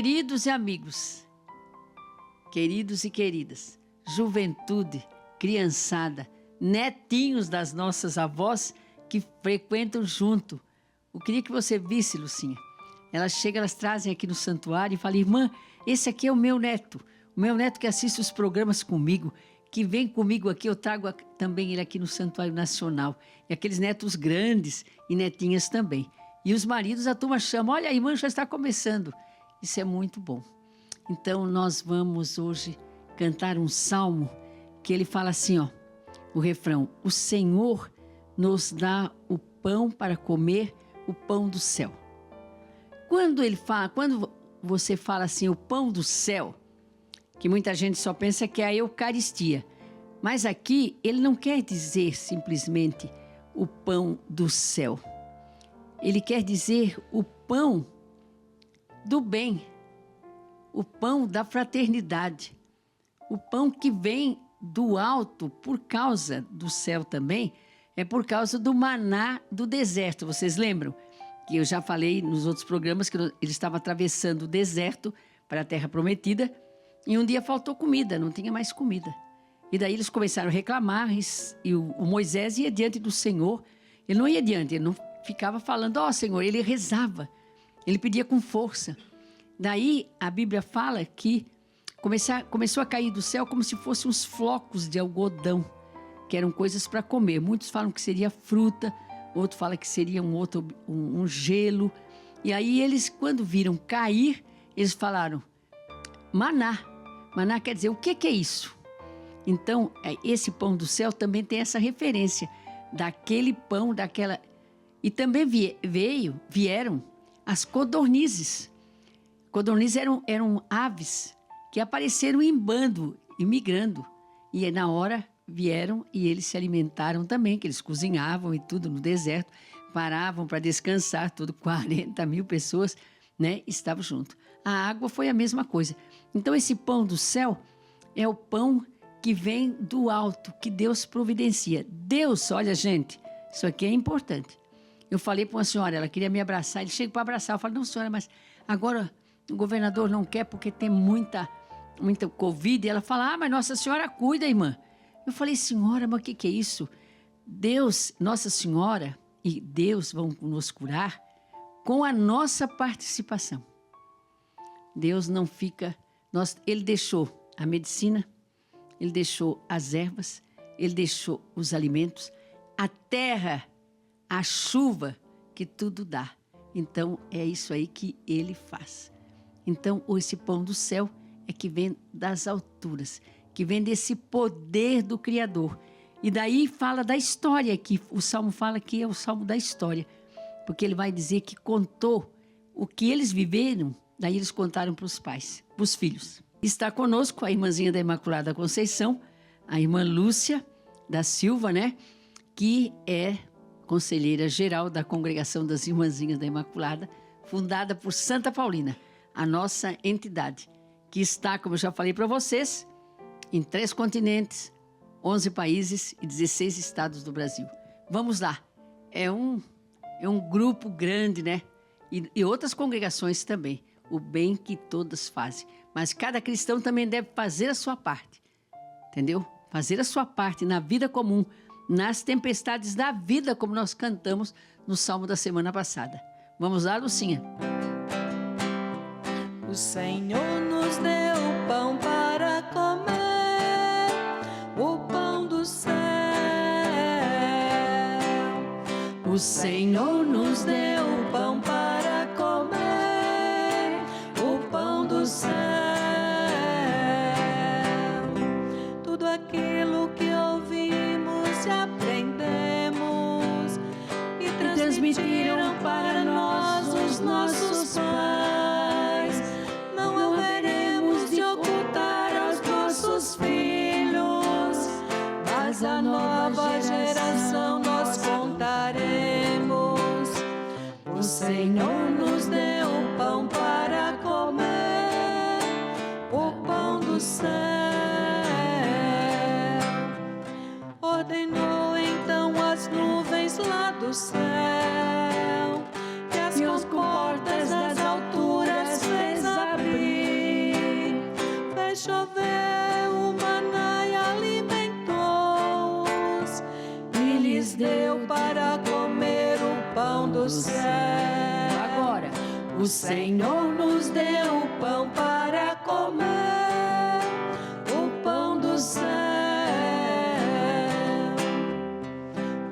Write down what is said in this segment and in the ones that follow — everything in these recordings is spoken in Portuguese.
Queridos e amigos, queridos e queridas, juventude, criançada, netinhos das nossas avós que frequentam junto. Eu queria que você visse, Lucinha. Elas chegam, elas trazem aqui no santuário e falam: irmã, esse aqui é o meu neto que assiste os programas comigo, que vem comigo aqui, eu trago também ele aqui no Santuário Nacional. E aqueles netos grandes e netinhas também. E os maridos, a turma chama: olha, a irmã já está começando. Isso é muito bom. Então nós vamos hoje cantar um salmo que ele fala assim, ó, o refrão: o Senhor nos dá o pão para comer, o pão do céu. Quando você fala assim, o pão do céu, que muita gente só pensa que é a Eucaristia, mas aqui ele não quer dizer simplesmente o pão do céu. Ele quer dizer o pão do bem, o pão da fraternidade, o pão que vem do alto por causa do céu também, é por causa do maná do deserto. Vocês lembram? Que eu já falei nos outros programas que ele estava atravessando o deserto para a terra prometida e um dia faltou comida, não tinha mais comida. E daí eles começaram a reclamar e o Moisés ia diante do Senhor. Ele não ia diante, ele não ficava falando, ó Senhor, ele rezava, ele pedia com força. Daí a Bíblia fala que começou a cair do céu como se fossem uns flocos de algodão, que eram coisas para comer. Muitos falam que seria fruta, outro fala que seria um gelo. E aí eles, quando viram cair, eles falaram: maná. Maná quer dizer, o que é isso? Então, esse pão do céu também tem essa referência daquele pão, daquela... E também vieram as codornizes. Codornizes eram aves que apareceram em bando, imigrando. E na hora vieram e eles se alimentaram também, que eles cozinhavam e tudo no deserto, paravam para descansar, tudo 40 mil pessoas, né, estavam junto. A água foi a mesma coisa. Então esse pão do céu é o pão que vem do alto, que Deus providencia. Deus, olha gente, isso aqui é importante. Eu falei para uma senhora, ela queria me abraçar, ele chega para abraçar, eu falei: não senhora, mas agora o governador não quer porque tem muita Covid. E ela fala: ah, mas Nossa Senhora cuida, irmã. Eu falei: senhora, mas o que é isso? Deus, Nossa Senhora e Deus vão nos curar com a nossa participação. Deus não fica... Ele deixou a medicina, Ele deixou as ervas, Ele deixou os alimentos, a terra, a chuva, que tudo dá. Então é isso aí que Ele faz. Então esse pão do céu é que vem das alturas, que vem desse poder do Criador. E daí fala da história, que o Salmo fala que é o Salmo da história, porque ele vai dizer que contou o que eles viveram, daí eles contaram para os pais, para os filhos. Está conosco a irmãzinha da Imaculada Conceição, a irmã Lúcia da Silva, né, que é conselheira geral da Congregação das Irmãzinhas da Imaculada, fundada por Santa Paulina, a nossa entidade, que está, como eu já falei para vocês, em 3 continentes, 11 países e 16 estados do Brasil. Vamos lá, é um grupo grande, né? E outras congregações também, o bem que todas fazem. Mas cada cristão também deve fazer a sua parte, entendeu? Fazer a sua parte na vida comum, nas tempestades da vida, como nós cantamos no Salmo da semana passada. Vamos lá, Lucinha? O Senhor nos deu pão para comer, o pão do céu. O Senhor nos deu pão para comer, o pão do céu. Tudo aquilo que ouvimos e aprendemos e transmitiram para nós os nossos pais, não haveremos de ocultar aos nossos filhos, mas a nova geração nós contaremos. O Senhor nos deu pão para comer, o pão do céu. Ordenou então as nuvens lá do céu, e as comportas das alturas fez abrir. para comer o pão do céu. Agora, O Senhor nos deu o pão para comer, o pão do céu.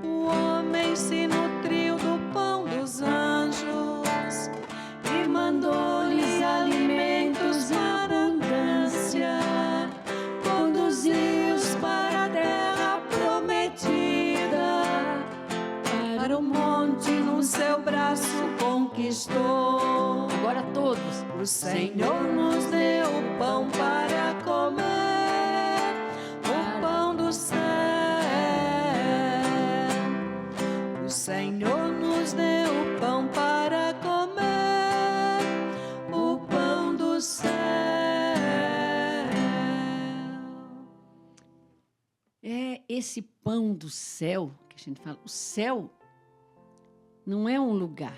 O homem se nutriu do pão dos anjos e mandou-lhes alimentos para abundância, conduziu-os para a terra prometida, para o monte no seu braço conquistou. agora todos. O Senhor nos deu o pão para comer, o pão do céu. O Senhor nos deu o pão para comer, o pão do céu. É esse pão do céu que a gente fala. O céu não é um lugar,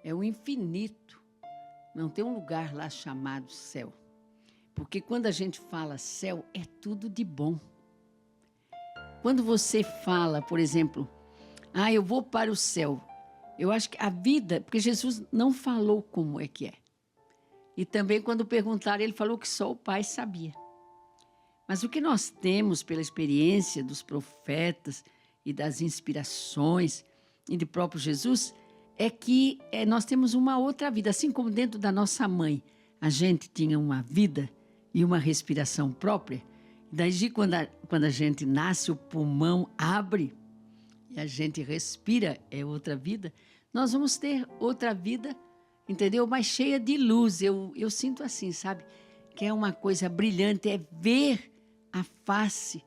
é o infinito. Não tem um lugar lá chamado céu. Porque quando a gente fala céu, é tudo de bom. Quando você fala, por exemplo, eu vou para o céu. Eu acho que a vida, porque Jesus não falou como é que é. E também quando perguntaram, ele falou que só o Pai sabia. Mas o que nós temos pela experiência dos profetas e das inspirações e do próprio Jesus é que nós temos uma outra vida. Assim como dentro da nossa mãe a gente tinha uma vida e uma respiração própria, daí quando a gente nasce, o pulmão abre e a gente respira, é outra vida, nós vamos ter outra vida, entendeu? Mas cheia de luz. Eu sinto assim, sabe? Que é uma coisa brilhante, é ver a face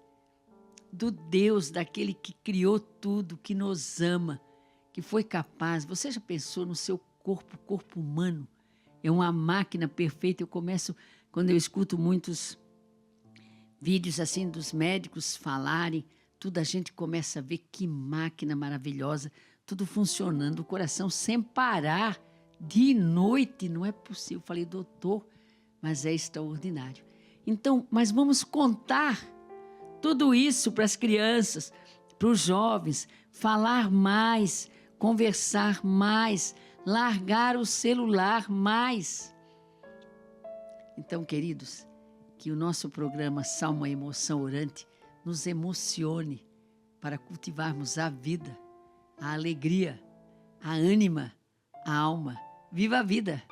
do Deus, daquele que criou tudo, que nos ama, que foi capaz. Você já pensou no seu corpo humano? É uma máquina perfeita. Quando eu escuto muitos vídeos assim dos médicos falarem, tudo a gente começa a ver que máquina maravilhosa, tudo funcionando, o coração sem parar, dia e noite, não é possível. Eu falei, doutor, mas é extraordinário. Então, mas vamos contar tudo isso para as crianças, para os jovens, falar mais, conversar mais, largar o celular mais. Então, queridos, que o nosso programa Salmo a Emoção Orante nos emocione para cultivarmos a vida, a alegria, a ânima, a alma. Viva a vida!